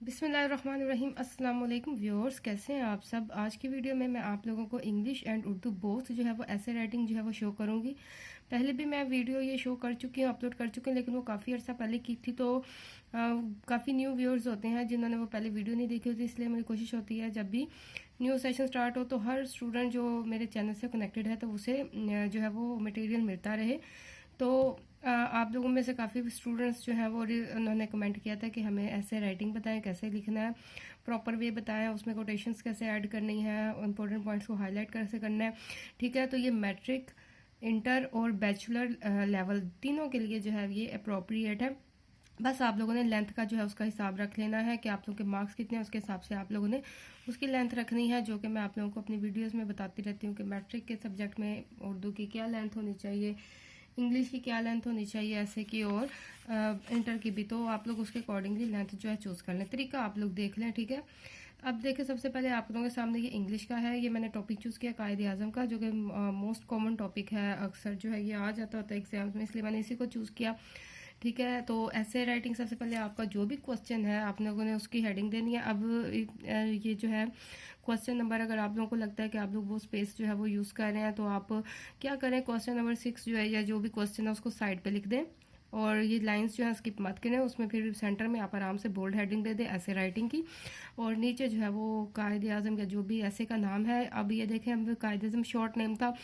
बिस्मिल्लाहिर्रहमानिर्रहीम। अस्सलाम वालेकुम व्यूअर्स, कैसे हैं आप सब। आज की वीडियो में मैं आप लोगों को इंग्लिश एंड उर्दू बोथ जो है वो ऐसे राइटिंग जो है वो शो करूंगी। पहले भी मैं वीडियो ये शो कर चुकी हूँ, अपलोड कर चुकी हूँ, लेकिन वो काफ़ी अर्सा पहले की थी, तो काफ़ी न्यू व्यूअर्स होते हैं जिन्होंने वो पहले वीडियो नहीं देखी होती। इसलिए मेरी कोशिश होती है जब भी न्यू सेशन स्टार्ट हो तो हर स्टूडेंट जो मेरे चैनल से कनेक्टेड है तो उसे जो है वो मटेरियल मिलता रहे। तो आप लोगों में से काफ़ी स्टूडेंट्स जो हैं वो उन्होंने कमेंट किया था कि हमें ऐसे राइटिंग बताएं, कैसे लिखना है, प्रॉपर वे बताएं, उसमें कोटेशंस कैसे ऐड करनी है, इंपॉर्टेंट पॉइंट्स को हाईलाइट कैसे करना है। ठीक है, तो ये मैट्रिक, इंटर और बैचलर लेवल तीनों के लिए जो है ये अप्रोप्रिएट है। बस आप लोगों ने लेंथ का जो है उसका हिसाब रख लेना है कि आप लोगों के मार्क्स कितने हैं, उसके हिसाब से आप लोगों ने उसकी लेंथ रखनी है, जो कि मैं आप लोगों को अपनी वीडियोस में बताती रहती हूँ कि मैट्रिक के सब्जेक्ट में उर्दू की क्या लेंथ होनी चाहिए, इंग्लिश की क्या लेंथ होनी चाहिए, ऐसे की, और इंटर की भी। तो आप लोग उसके अकॉर्डिंगली लेंथ जो है चूज़ कर लें। तरीका आप लोग देख लें, ठीक है। अब देखिए, सबसे पहले आप लोगों के सामने ये इंग्लिश का है। ये मैंने टॉपिक चूज़ किया कायदे आज़म का, जो कि मोस्ट कॉमन टॉपिक है, अक्सर जो है ये आ जाता होता है एग्जाम्स में, इसलिए मैंने इसी को चूज़ किया। ठीक है, तो ऐसे राइटिंग सबसे पहले आपका जो भी क्वेश्चन है आप लोगों ने उसकी हेडिंग देनी है। अब ये जो है क्वेश्चन नंबर, अगर आप लोगों को लगता है कि आप लोग वो स्पेस जो है वो यूज़ कर रहे हैं, तो आप क्या करें, क्वेश्चन नंबर 6 जो है या जो भी क्वेश्चन है उसको साइड पे लिख दें, और ये लाइंस जो है स्किप मत करें। उसमें फिर सेंटर में आप आराम से बोल्ड हेडिंग दे दें ऐसे राइटिंग की, और नीचे जो है वो कायदे आज़म या जो भी ऐसे का नाम है। अब ये देखें, अब कायदे आज़म शॉर्ट नेम था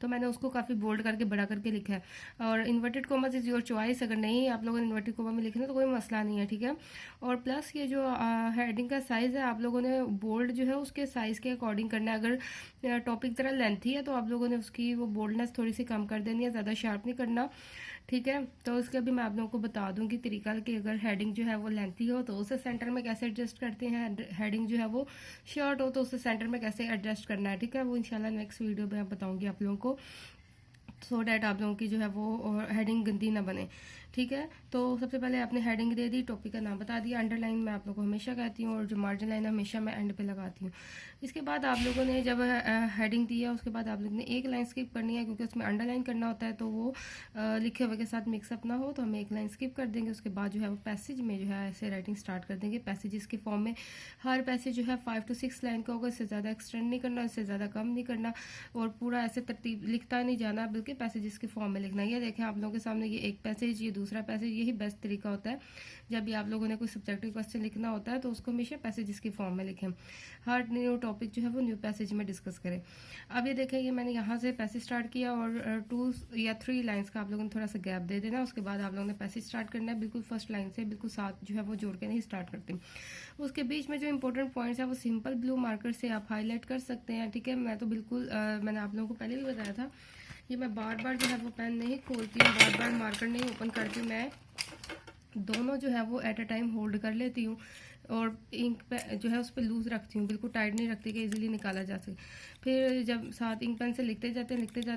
तो मैंने उसको काफ़ी बोल्ड करके बड़ा करके लिखा है। और inverted commas is your choice, अगर नहीं आप लोगों ने इन्वर्टेड कोमा में लिखना तो कोई मसला नहीं है, ठीक है। और प्लस ये जो हेडिंग का साइज़ है, आप लोगों ने बोल्ड जो है उसके साइज़ के अकॉर्डिंग करना है। अगर टॉपिक तरह लेंथी है तो आप लोगों ने उसकी वो बोल्डनेस थोड़ी सी कम कर देनी है, ज़्यादा शार्प नहीं करना, ठीक है। तो उसका भी मैं आप लोगों को बता दूंगी तरीका कि अगर हेडिंग जो है वो लेंथी हो तो उसे सेंटर में कैसे एडजस्ट करते हैं, हेडिंग जो है वो शॉर्ट हो तो उसे सेंटर में कैसे एडजस्ट करना है, ठीक है। वो इंशाल्लाह नेक्स्ट वीडियो में बताऊंगी आप लोगों को, सो डैट आप लोगों की जो है वो हेडिंग गंदी ना बने, ठीक है। तो सबसे पहले आपने हेडिंग दे दी, टॉपिक का नाम बता दिया, अंडरलाइन मैं आप लोगों को हमेशा कहती हूँ, और जो मार्जिन लाइन हमेशा मैं एंड पे लगाती हूँ। इसके बाद आप लोगों ने जब हेडिंग दी है उसके बाद आप लोगों ने एक लाइन स्किप करनी है, क्योंकि उसमें अंडरलाइन करना होता है, तो वो लिखे हुए के साथ मिक्सअप ना हो, तो हम एक लाइन स्किप कर देंगे। उसके बाद जो है वो पैसेज में जो है ऐसे राइटिंग स्टार्ट कर देंगे, पैसेजेस के फॉर्म में। हर पैसेज जो है 5 to 6 लाइन का होगा, इससे ज़्यादा एक्सटेंड नहीं करना, इससे ज़्यादा कम नहीं करना, और पूरा ऐसे तरतीब लिखता नहीं जाना, बल्कि पैसेजेस के फॉर्म में लिखना। ये देखें आप लोगों के सामने, ये एक पैसेज, ये दूसरा पैसेज, यही बेस्ट तरीका होता है जब भी आप लोगों ने कोई सब्जेक्टिव क्वेश्चन लिखना होता है, तो उसको हमेशा पैसेजेस की फॉर्म में लिखें। हर न्यू टॉपिक जो है वो न्यू पैसेज में डिस्कस करें। अब ये देखें, ये मैंने यहाँ से पैसेज स्टार्ट किया, और 2 या 3 लाइन्स का आप लोगों ने थोड़ा सा गैप दे देना। उसके बाद आप लोगों ने पैसेज स्टार्ट करना है, बिल्कुल फर्स्ट लाइन से बिल्कुल साथ जो है वो जोड़ के नहीं स्टार्ट करते। उसके बीच में जो इंपॉर्टेंट पॉइंट्स है वो सिंपल ब्लू मार्कर से आप हाईलाइट कर सकते हैं, ठीक है। मैं तो बिल्कुल मैंने आप लोगों को पहले भी बताया था, ये मैं बार बार जो है वो पेन नहीं खोलती हूँ, बार बार मार्कर नहीं ओपन करती हूँ, मैं दोनों जो है वो एट अ टाइम होल्ड कर लेती हूँ, और इंक पे जो है उस पर लूज़ रखती हूँ, बिल्कुल टाइट नहीं रखती कि इजीली निकाला जा सके। फिर जब साथ इंक पेन से लिखते जाते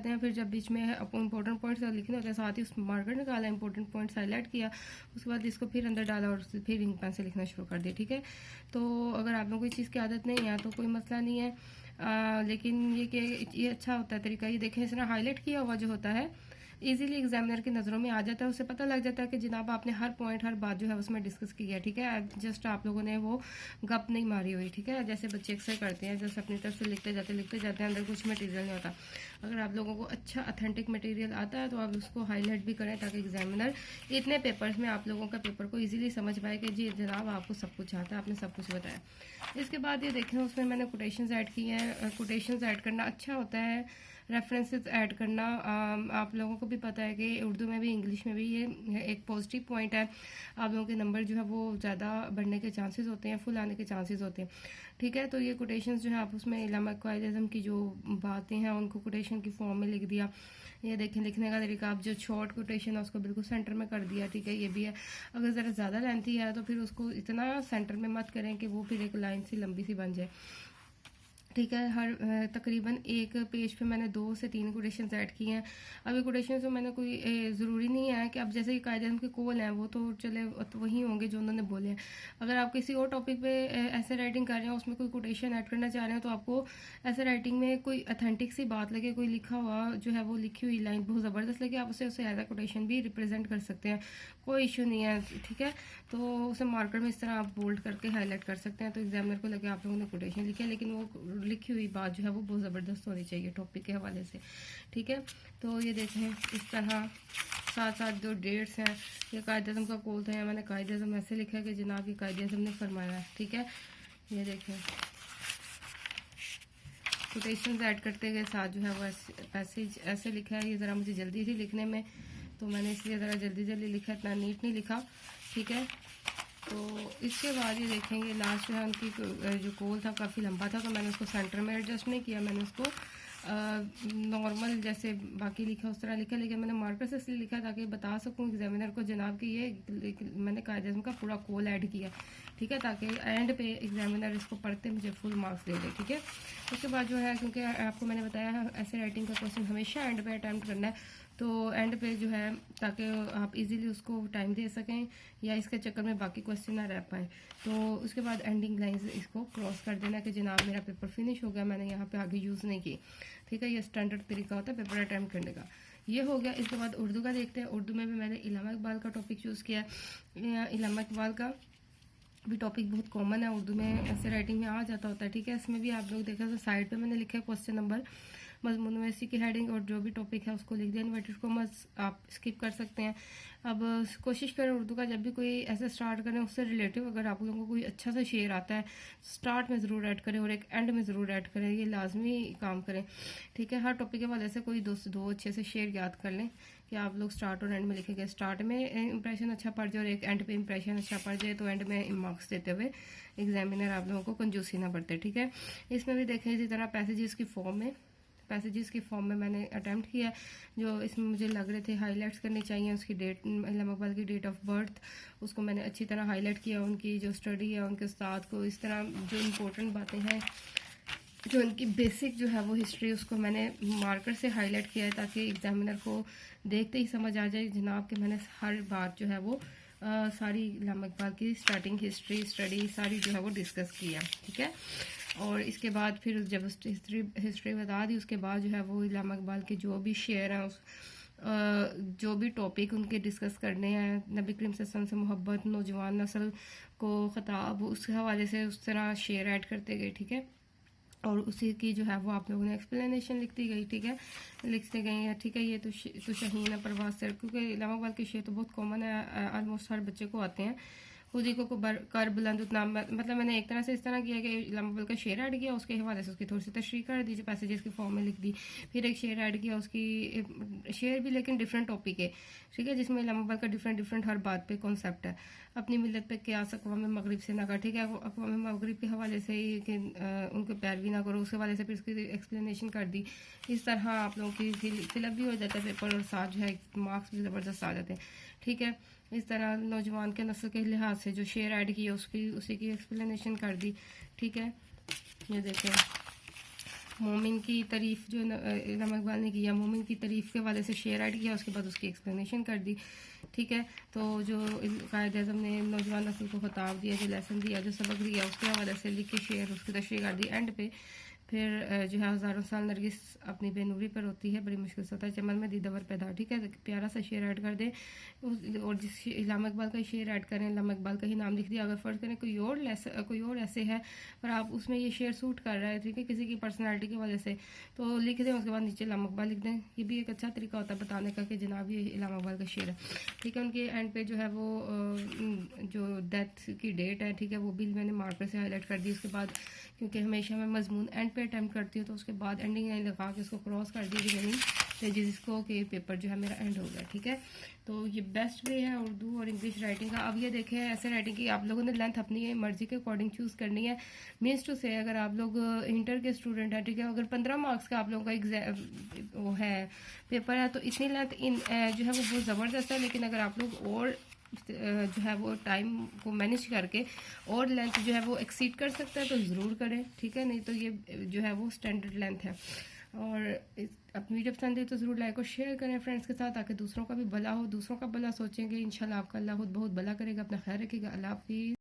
हैं, फिर जब बीच में इंपॉर्टेंट पॉइंट्स लिखने होते हैं, साथ ही उस मार्कर निकाला, इंपॉर्टेंट पॉइंट्स हाईलाइट किया, उसके बाद इसको फिर अंदर डाला और फिर इंक पेन से लिखना शुरू कर दिया, ठीक है। तो अगर आप लोगों को इस चीज़ की आदत नहीं है तो कोई मसला नहीं है, लेकिन ये कि ये अच्छा होता है तरीका। ये देखें, इस तरह हाईलाइट किया हुआ जो होता है इजीली एग्जामिनर की नज़रों में आ जाता है, उसे पता लग जाता है कि जनाब आपने हर पॉइंट, हर बात जो है उसमें डिस्कस की है, ठीक है। जस्ट आप लोगों ने वो गप नहीं मारी हुई, ठीक है, जैसे बच्चे अक्सर करते हैं, जैसे अपनी तरफ से लिखते जाते हैं, अंदर कुछ मटेरियल नहीं होता। अगर आप लोगों को अच्छा अथेंटिक मटेरियल आता है तो आप उसको हाईलाइट भी करें, ताकि एग्जामिनर इतने पेपर्स में आप लोगों का पेपर को ईजिली समझ पाए कि जी जनाब आपको सब कुछ आता है, आपने सब कुछ बताया। इसके बाद ये देखें, उसमें मैंने कोटेशंस ऐड किए हैं। कोटेशंस ऐड करना अच्छा होता है, रेफरेंसेस ऐड करना आप लोगों को भी पता है कि उर्दू में भी इंग्लिश में भी ये एक पॉजिटिव पॉइंट है। आप लोगों के नंबर जो है वो ज़्यादा बढ़ने के चांसेस होते हैं, फुल आने के चांसेस होते हैं, ठीक है। तो ये कोटेशंस जो है आप उसमें इल्लामा इक़बाल आज़म की जो बातें हैं उनको कोटेशन की फॉर्म में लिख दिया। ये देखें, लिखने का तरीका, आप जो शॉर्ट कोटेशन है उसको बिल्कुल सेंटर में कर दिया, ठीक है। ये भी है, अगर ज़रा ज़्यादा लेंथी है तो फिर उसको इतना सेंटर में मत करें कि वो फिर एक लाइन सी लंबी सी बन जाए, ठीक है। हर तकरीबन एक पेज पे मैंने 2 से 3 कोटेशंस ऐड किए हैं। अब ये कोटेशंस में मैंने कोई ज़रूरी नहीं है कि अब जैसे कि कायदे आज़म के कॉल हैं वो तो चले तो वही होंगे जो उन्होंने बोले हैं। अगर आप किसी और टॉपिक पे ऐसे राइटिंग कर रहे हैं, उसमें कोई कोटेशन ऐड करना चाह रहे हैं, तो आपको ऐसे राइटिंग में कोई अथेंटिक सी बात लगे, कोई लिखा हुआ जो है वो लिखी हुई लाइन बहुत ज़बरदस्त लगे, आप उसे एज अ कोटेशन भी रिप्रेजेंट कर सकते हैं, कोई इशू नहीं है। ठीक है, तो उसे मार्कर में इस तरह आप बोल्ड करके हाईलाइट कर सकते हैं, तो एग्जामिनर को लगे आप लोगों ने कोटेशन लिखी है, लेकिन वो लिखी हुई बात जो है वो बहुत ज़बरदस्त होनी चाहिए टॉपिक के हवाले से। ठीक है, तो ये देखें इस तरह साथ साथ जो डेट्स हैं, ये कायद-ए-आज़म का कॉल था, या मैंने कायद-ए-आज़म ऐसे लिखा है कि जनाब ये कायद-ए-आज़म ने फरमाया है। ठीक है, ये देखें कोटेशंस ऐड करते गए, साथ जो है वो पैसेज ऐसे लिखा है। ये ज़रा मुझे जल्दी थी लिखने में, तो मैंने इसलिए ज़रा जल्दी जल्दी लिखा, इतना नीट नहीं लिखा। ठीक है, तो इसके बाद ये देखेंगे लास्ट जो है उनकी जो कॉल था काफ़ी लंबा था, तो मैंने उसको सेंटर में एडजस्ट नहीं किया, मैंने उसको नॉर्मल जैसे बाकी लिखा उस तरह लिखा, लेकिन मैंने मार्कर से इसलिए लिखा ताकि बता सकूं एग्जामिनर को जनाब कि ये मैंने कायद-ए-आज़म का पूरा कॉल ऐड किया। ठीक है, ताकि एंड पे एग्जामिनर इसको पढ़ते मुझे फुल मार्क्स दे दे। ठीक है, उसके बाद जो है क्योंकि आपको मैंने बताया ऐसे राइटिंग का क्वेश्चन हमेशा एंड पे अटैम्प्ट करना है, तो एंड पे जो है ताकि आप इजीली उसको टाइम दे सकें या इसके चक्कर में बाकी क्वेश्चन ना रह पाए, तो उसके बाद एंडिंग लाइंस इसको क्रॉस कर देना कि जनाब मेरा पेपर फिनिश हो गया, मैंने यहाँ पे आगे यूज़ नहीं की। ठीक है, ये स्टैंडर्ड तरीका होता है पेपर अटैम्प्ट करने का। ये हो गया। इसके बाद उर्दू का देखते हैं। उर्दू में भी मैंने इल्लामा इकबाल का टॉपिक चूज़ किया है। इल्लामा इकबाल का भी टॉपिक बहुत कॉमन है, उर्दू में ऐसे राइटिंग में आ जाता होता है। ठीक है, इसमें भी आप लोग देखा तो साइड पे मैंने लिखा है क्वेश्चन नंबर, मजमून नवीसी की हेडिंग और जो भी टॉपिक है उसको लिख दिया। इन्वर्टेड कॉमर्स आप स्किप कर सकते हैं। अब कोशिश करें उर्दू का जब भी कोई ऐसे स्टार्ट करें उससे रिलेटिव अगर आप लोगों को कोई अच्छा सा शेर आता है, स्टार्ट में ज़रूर ऐड करें और एक एंड में ज़रूर ऐड करें, ये लाजमी काम करें। ठीक है, हर टॉपिक के वजह से कोई दो अच्छे से शेर याद कर लें कि आप लोग स्टार्ट और एंड में लिखेंगे। स्टार्ट में इंप्रेशन अच्छा पड़ जाए और एक एंड पे इंप्रेशन अच्छा पड़ जाए, तो एंड में मार्क्स देते हुए एग्जामिनर आप लोगों को कंजूसी ना बरते। ठीक है, इसमें भी देखें इसी तरह पैसेजेस की फॉर्म में मैंने अटैम्प्ट किया, जो इसमें मुझे लग रहे थे हाईलाइट्स करनी चाहिए। उसकी डेट, इल्लामा इकबाल की डेट ऑफ बर्थ, उसको मैंने अच्छी तरह हाईलाइट किया। उनकी जो स्टडी है, उनके उस्ताद को, इस तरह जो इम्पोर्टेंट बातें हैं, जो उनकी बेसिक जो है वो हिस्ट्री, उसको मैंने मार्कर से हाईलाइट किया है ताकि एग्जामिनर को देखते ही समझ आ जाए जनाब कि मैंने हर बात जो है वो सारी इल्लामा इकबाल की स्टार्टिंग हिस्ट्री स्टडी सारी जो है वो डिस्कस की है। ठीक है, और इसके बाद फिर जब हिस्ट्री बता दी, उसके बाद जो है वो इल्लामा इकबाल के जो भी शेर हैं जो भी टॉपिक उनके डिस्कस करने हैं, नबी करीम सल्लल्लाहु अलैहि वसल्लम से मोहब्बत, नौजवान नस्ल को खिताब, उस हवाले से उस तरह शेर ऐड करते गए। ठीक है, और उसी की जो है वो आप लोगों ने एक्सप्लेनेशन लिखती गई। ठीक है, लिखते गए हैं। ठीक है, ये तो शहीन है परवाज सर, क्योंकि इल्लामा इकबाल के शेर तो बहुत कॉमन है, ऑलमोस्ट हर बच्चे को आते हैं। खुदी को कर बुलंद उतना, मतलब मैंने एक तरह से इस तरह किया कि इल्लामा इकबाल का शेर ऐड किया, उसके हवाले से उसकी थोड़ी सी तशरीह कर दी, जो पैसेजेस की फॉर्म में लिख दी। फिर एक शेर ऐड किया, उसकी शेर भी लेकिन डिफरेंट टॉपिक है। ठीक है, जिसमें इल्लामा इकबाल का डिफरेंट हर बात पे कॉन्सेप्ट है। अपनी मिलत पे क्या अक़वाम मगरिब से ना कर। ठीक है, अक़वाम मगरिब के हवाले से कि उनके पैरवी ना करो, उसके हवाले से फिर उसकी एक्सप्लेनेशन कर दी। इस तरह आप लोगों की फिलअप भी हो जाता है पेपर, और साथ जो है मार्क्स भी ज़बरदस्त आ जाते हैं। ठीक है, इस तरह नौजवान के नस्ल के लिहाज से जो शेर ऐड किया उसी की एक्सप्लेनेशन कर दी। ठीक है, ये देखें मोमिन की तारीफ़ जो इल्लामा इकबाल ने किया, मोमिन की तारीफ़ के हवाले से शेर ऐड किया, उसके बाद उसकी एक्सप्लेनेशन कर दी। ठीक है, तो जो कायद-ए-आज़म ने नौजवान नस्ल को खिताब दिया, जो लेसन दिया, जो सबक दिया, उसके हवाले से लिख के शेर उसकी तशरीह कर दी। एंड पे फिर जो है हज़ारों साल नरगिस अपनी बेनूरी पर होती है, बड़ी मुश्किल से होता है, चमन में दीदावर पैदा। ठीक है, प्यारा सा शेर ऐड कर दें, और जिस इल्लामा इकबाल का शेर ऐड करें, इल्लामा इकबाल का ही नाम लिख दिया। अगर फ़र्ज़ करें कोई और ऐसे है पर आप उसमें ये शेर सूट कर रहा है, ठीक है, किसी की पर्सनैलिटी की वजह से, तो लिख दें, उसके बाद नीचे इल्लामा इकबाल लिख दें। ये भी एक अच्छा तरीका होता है बताने का कि जनाब ये इल्लामा इकबाल का शेर है। ठीक है, उनके एंड पे जो है वो जो डेथ की डेट है, ठीक है, वो भी मैंने मार्कर से हाईलाइट कर दी। उसके बाद क्योंकि हमेशा मैं मजमून एंड पे अटैम्प्ट करती हूँ, तो उसके बाद एंडिंग लाइन लगा के उसको क्रॉस कर दी कि नहीं, जिसको कि पेपर जो है मेरा एंड हो गया। ठीक है, तो ये बेस्ट वे है उर्दू और इंग्लिश राइटिंग का। अब ये देखें ऐसे राइटिंग की आप लोगों ने लेंथ अपनी मर्जी के अकॉर्डिंग चूज़ करनी है। मीन्स टू से अगर आप लोग इंटर के स्टूडेंट हैं, ठीक है, अगर 15 मार्क्स का आप लोगों का एग्जाम वो है पेपर है, तो इतनी लेंथ जो है वो बहुत ज़बरदस्त है। लेकिन अगर आप लोग और जो है वो टाइम को मैनेज करके और लेंथ जो है वो एक्सीड कर सकता है तो ज़रूर करें, ठीक है। नहीं तो ये जो है वो स्टैंडर्ड लेंथ है। और अपनी वीडियो पसंद है तो ज़रूर लाइक और शेयर करें फ्रेंड्स के साथ, ताकि दूसरों का भी भला हो, दूसरों का भला सोचेंगे इंशाल्लाह आपका अल्लाह खुद बहुत भला करेगा। अपना ख्याल रखिएगा। अल्लाह हाफिज़।